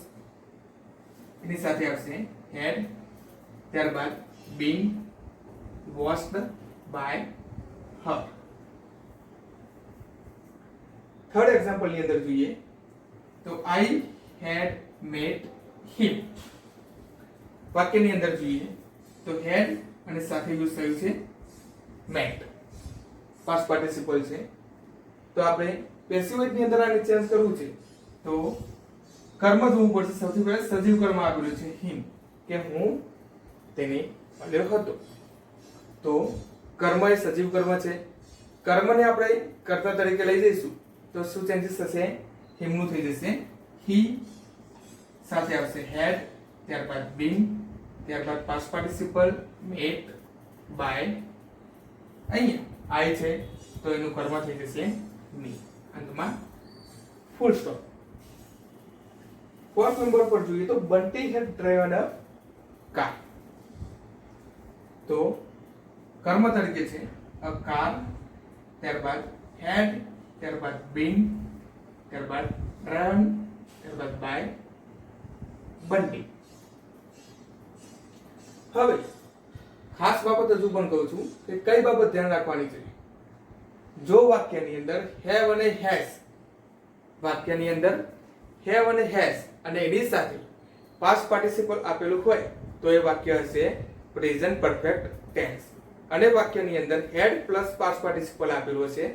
એની સાથે આવશે હેડ, ત્યારબાદ been washed by her. Third example ની અંદર જોઈએ તો આઈ હેડ મેટ હિમ. વાક્યની અંદર જોઈએ તો હેડ અને સાથે યુઝ થયું છે મેટ, પાસ્ટ પાર્ટિસિપલ છે. તો આપણે પેસિવ વોઇસ ની અંદર આને ચેન્જ કરવું છે તો કર્મ જોવું પડશે. સૌથી પહેલા સજીવ કર્મ આપેલું છે હિમ, કે હું તેને મળ્યો હતો. તો કર્મ એ સજીવ કર્મ છે. કર્મને આપણે કર્તા તરીકે લઈ જઈશું તો શું ચેન્જીસ થશે? હિમનું થઈ જશે હી, સાથે આવશે હેડ, ત્યારબાદ બીન, ત્યારબાદ પાસ્ટ પાર્ટિસિપલ મેટ બાય, અહીંયા આઈ છે તો એનું કર્મ થઈ જશે મી, અંતમાં ફૂલ સ્ટોપ. ફોર્થ નંબર પર જોઈએ તો બંટી હેડ ડ્રાઇવન અ કાર. તો કર્મ તરીકે છે અ કાર, ત્યારબાદ હેડ, ત્યારબાદ બીન, ત્યારબાદ ડ્રાઇવન, ત્યારબાદ બાય બંટી. હવે ખાસ બાબત હજુ પણ કહું છું કે કઈ બાબત ધ્યાન રાખવાની છે. જો વાક્યની અંદર હેવ અને હેઝ, વાક્યની અંદર હેવ અને હેઝ અને એની સાથે પાસ્ટ પાર્ટિસિપલ આપેલું હોય તો એ વાક્ય હશે પ્રેઝન્ટ પરફેક્ટ ટેન્સ. અને વાક્યની અંદર હેડ પ્લસ પાસ્ટ પાર્ટિસિપલ આપેલું હશે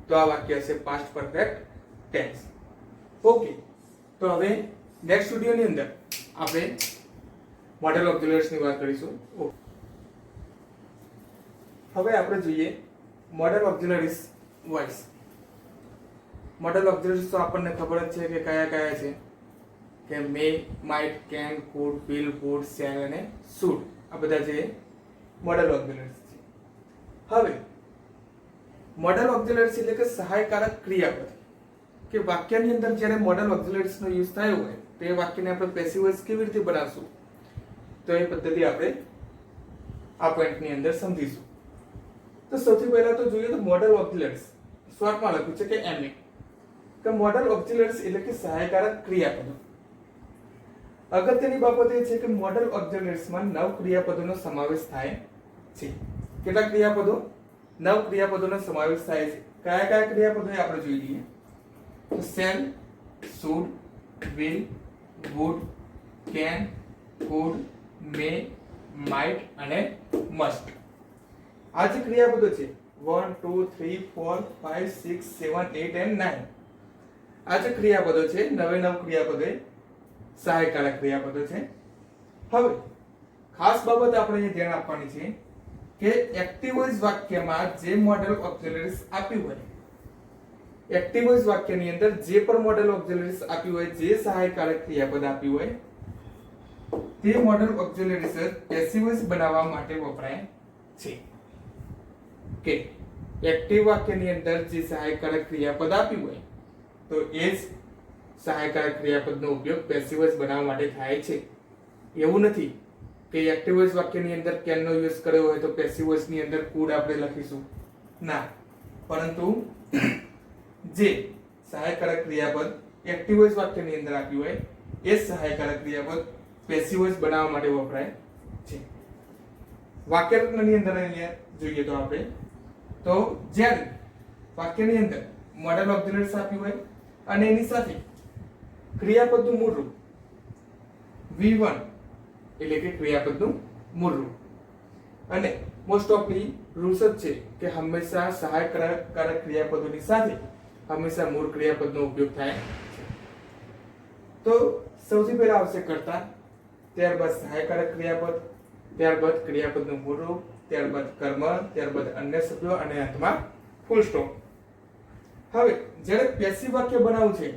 તો આ વાક્ય હશે પાસ્ટ પરફેક્ટ ટેન્સ. ઓકે, તો હવે નેક્સ્ટ વિડિયોની અંદર આપણે મોડેલ ઓક્ઝિલરીઝ ની વાત કરીશું. હવે આપણે જોઈએ model auxiliaries voice. Model auxiliaries તો આપણને ખબર જ છે કે કયા કયા છે, કે may, might, can, could, will, would, shall અને શુડ. આ બધા જે મોડેલ ઓક્ઝિલરીઝ છે. હવે મોડેલ ઓક્ઝિલરીઝ એટલે કે સહાયકારક ક્રિયાપદ, કે વાક્યની અંદર જ્યારે મોડેલ ઓક્ઝિલરીઝ નો યુઝ થયો હોય તો એ વાક્યને આપણે પેસિવ વોઇસ કેવી રીતે બનાવશું તો એ પદ્ધતિ આપણે આ પોઈન્ટની અંદર સમજીશું. તો સૌથી પહેલા તો જોઈએ તો મોડેલ ઓક્ઝિલરીઝ શોર્ટમાં લખ્યું છે કે એમએ, કે મોડેલ ઓક્ઝિલરીઝ એટલે કે સહાયકારક ક્રિયાપદો. અગત્યની બાબત એ છે કે મોડેલ ઓક્ઝિલરીઝમાં 9 ક્રિયાપદોનો સમાવેશ થાય છે. કેટલા ક્રિયાપદો? 9 ક્રિયાપદોનો સમાવેશ થાય છે. કયા કયા ક્રિયાપદો એ આપણે જોઈ લઈએ. તો shall, should, will, would, can, could, may, might અને મસ્ટ. આ જે ક્રિયાપદો છે 1 2 3 4 5 6 7 8 and 9, આ જે ક્રિયાપદો છે 9 ક્રિયાપદો એ સહાયકારક ક્રિયાપદો છે. હવે ખાસ બાબત આપણે અહીં ધ્યાન આપવાની છે કે એક્ટિવ વોઇસ વાક્યમાં જે મોડેલ ઓક્ઝિલરીઝ આપ્યું હોય, એક્ટિવ વોઇસ વાક્યની અંદર જે પણ મોડેલ ઓક્ઝિલરીઝ આપ્યું હોય, જે સહાયકારક ક્રિયાપદ આપ્યું હોય તે મોડેલ ઓક્ઝિલરીઝ પેસિવ વોઇસ બનાવવા માટે વપરાય છે. કે એક્ટિવ વાક્યની અંદર જે સહાયકારક ક્રિયાપદ આપ્યું હોય તો એ જ સહાયકારક ક્રિયાપદનો ઉપયોગ પેસિવ વોઇસ બનાવવા માટે થાય છે. એવું નથી કે એક્ટિવ વોઇસ વાક્યની અંદર કેન નો યુઝ કર્યો હોય તો પેસિવ વોઇસ ની અંદર કુડ આપણે લખીશું, ના. પરંતુ જે સહાયકારક ક્રિયાપદ એક્ટિવ વોઇસ વાક્યની અંદર આપ્યું હોય એ જ સહાયકારક ક્રિયાપદ પેસિવ વોઇસ બનાવવા માટે વપરાય છે. વાક્યરચનાની અંદર અહીંયા જોઈએ તો આપણે તો જ્યારે વાક્યની અંદર મોડેલ ઓક્ઝિલરીઝ આપ્યું હોય અને એની સાથે ક્રિયાપદનું મૂળ રૂપ V1 એટલે કે ક્રિયાપદનું મૂળ રૂપ, અને મોસ્ટ ઓફલી રૂલ્સ જ છે કે હંમેશા સહાયકારક ક્રિયાપદોની સાથે હંમેશા મૂળ ક્રિયાપદનો ઉપયોગ થાય છે. તો સૌથી પહેલા આવશે કર્તા, ત્યારબાદ સહાયકારક ક્રિયાપદ, ત્યારબાદ ક્રિયાપદનું મૂળ રૂપ, ત્યારબાદ કર્મ, ત્યારબાદ અન્ય સભ્યો અને અંતમાં ફૂલ સ્ટોપ. હવે જ્યારે પેસિવ વાક્ય બનાવવું છે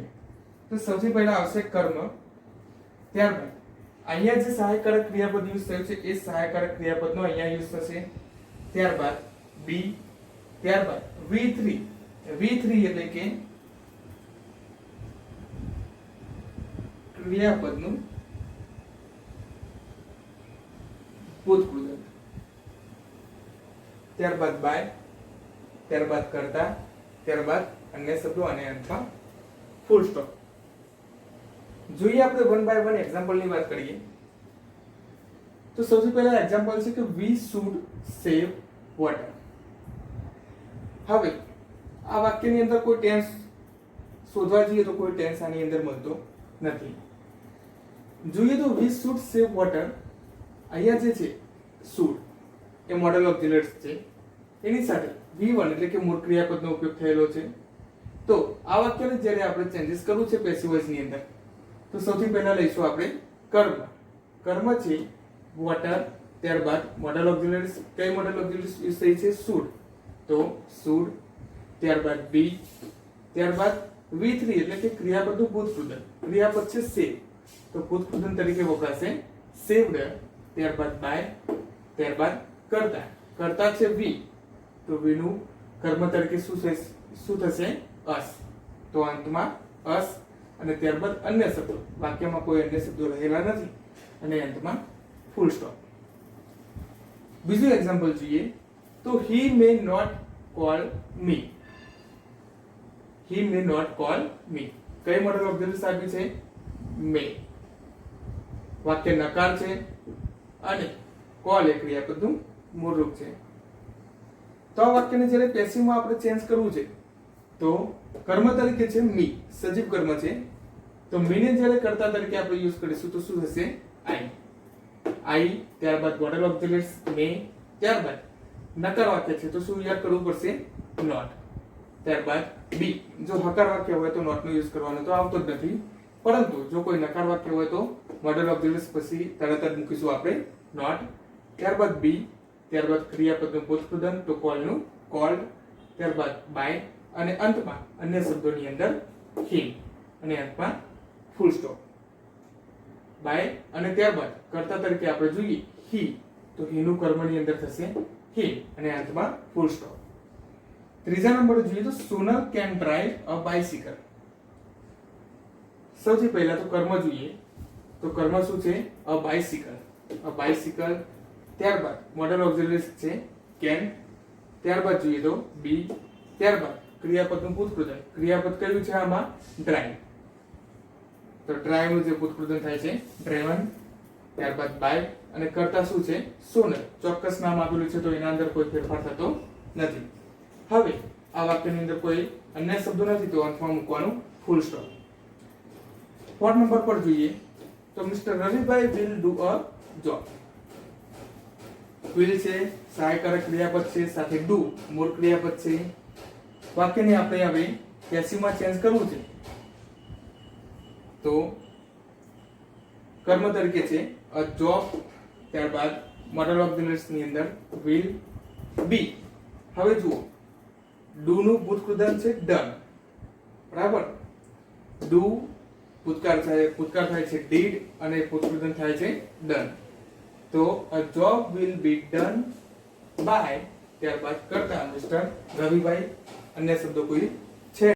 તો સૌથી પહેલા આવશે કર્મ, ત્યારબાદ અહીંયા જે સહાયકારક ક્રિયાપદ યુઝ થયું છે એ સહાયકારક ક્રિયાપદનો અહીંયા યુઝ થશે, ત્યારબાદ બી, ત્યારબાદ V3 એટલે કે ક્રિયાપદનું ભૂતકૃદંત, ત્યારબાદ બાય, ત્યારબાદ કરતા, ત્યારબાદ અન્ય શબ્દો અને અંતમાં ફૂલ સ્ટોપ. જોઈએ આપણે વન બાય વન એક્ઝામ્પલની વાત કરીએ તો સૌથી પહેલા એક્ઝામ્પલ છે કે વી શુડ સેવ વોટર. હવે આ વાક્યની અંદર કોઈ ટેન્સ શોધવા જઈએ તો કોઈ ટેન્સ આની અંદર મળતો નથી. જોઈએ તો વી શુડ સેવ વોટર, અહીંયા જે છે શુડ એ મોડલ ઓક્ઝિલરીઝ છે, એની સાથે V1 એટલે કે મૂળ ક્રિયાપદનો ઉપયોગ થયેલો છે. તો આ વાક્યને જ્યારે આપણે ચેન્જીસ કરવું છે પેસિવ વોઇસ ની અંદર તો સૌથી પહેલા લઈશું આપણે કર્મ. કર્મ છે વોટર, ત્યારબાદ મોડલ ઓક્ઝિલરીઝ, કઈ મોડલ ઓક્ઝિલરીઝ યુઝ થઈ છે? શુડ. તો શુડ, ત્યારબાદ બી, ત્યારબાદ V3 એટલે કે ક્રિયાપદનું ભૂતકૃદન. ક્રિયાપદ છે સેવ, તો ભૂતકૃદન તરીકે વપરાશે સેવ્ડ, ત્યારબાદ બાય, ત્યારબાદ કરતા. કરતા છે વી, તો વી નું કર્મ તરીકે શું થશે? અસ. તો અંતમાં અસ અને ત્યારબાદ અન્ય શબ્દો. વાક્યમાં કોઈ અન્ય શબ્દો રહેલા નથી અને અંતમાં ફૂલ સ્ટોપ. બીજું એક્ઝામ્પલ જોઈએ તો he may not call me. he may not call me. કઈ મોડલ ઓક્ઝિલરીઝ આપી છે? may. વાક્ય નકાર છે અને કોલ એ ક્રિયાપદનું મૂળ રૂપ છે. તો આ વાક્યને જ્યારે પેસિવમાં આપણે ચેન્જ કરવું છે તો કર્મ તરીકે છે મી, સજીવ કર્મ છે, તો મીને જ્યારે કર્તા તરીકે આપણે યુઝ કરીશું તો શું થશે? આઈ, ત્યારબાદ મોડલ ઓક્ઝિલરીઝ મે, ત્યારબાદ નકાર વાક્ય છે તો શું યાદ કરવું પડશે? નોટ. ત્યારબાદ બી. જો હકાર વાક્ય હોય તો નોટ નો યુઝ કરવાનો તો આવતો જ નથી, પરંતુ જો કોઈ નકાર વાક્ય હોય તો મોડલ ઓક્ઝિલરીઝ પછી તરત જ મૂકીશું આપણે નોટ. ત્યારબાદ બી, ત્યારબાદ ક્રિયાપદનું ભૂતકૃદન તો કોલનું કોલ્ડ, ત્યારબાદ બાય અને અંતમાં અન્ય શબ્દોની અંદર him અને અંતમાં ફૂલ સ્ટોપ. બાય અને ત્યારબાદ કર્તા તરીકે આપણે જોઈએ he, તો he નું કર્મની અંદર થશે him અને અંતમાં ફૂલ સ્ટોપ. ત્રીજા નંબર જોઈએ તો Sonal can drive a bicycle. સૌથી પહેલા તો કર્મ જોઈએ તો કર્મ શું છે? A bicycle. અ બાઇસિકલ, ત્યારબાદ મોડલ ઓક્ઝિલરીઝ છે કેન, ત્યારબાદ જોઈએ તો બી, ત્યારબાદ ક્રિયાપદનું ભૂતકૃદન. ક્રિયાપદ કયું છે આમાં? ડ્રાઈવ. તો ડ્રાઈવ નું જે ભૂતકૃદન થાય છે ડ્રાઈવન, ત્યારબાદ બાય અને કર્તા શું છે? સોનલ. ચોક્કસ નામ આપેલું છે તો એના અંદર કોઈ ફેરફાર થતો નથી. હવે આ વાક્યની અંદર કોઈ અન્ય શબ્દો નથી તો અંતમાં મૂકવાનું ફૂલ સ્ટોપ. 4 નંબર પર જોઈએ તો mister Ravibhai will do a job. Will છે સહાયકારક ક્રિયાપદ છે, સાથે ડુ મૂળ ક્રિયાપદ છે. વાક્યને આપણે હવે પેસિવમાં ચેન્જ કરવું છે તો કર્મ તરીકે છે અ જોબ, ત્યારબાદ મોડલ ઓક્ઝિલરીઝ ની અંદર વિલ, બી. હવે જુઓ ડુ નું ભૂતકૃદન છે ડન, બરાબર. ડુ ભૂતકાળ થાય છે ડીડ અને ભૂતકૃદન થાય છે ડન. તો a job will be done by, ત્યારબાદ કરતા મિસ્ટર રવિભાઈ, અન્ય શબ્દો કોઈ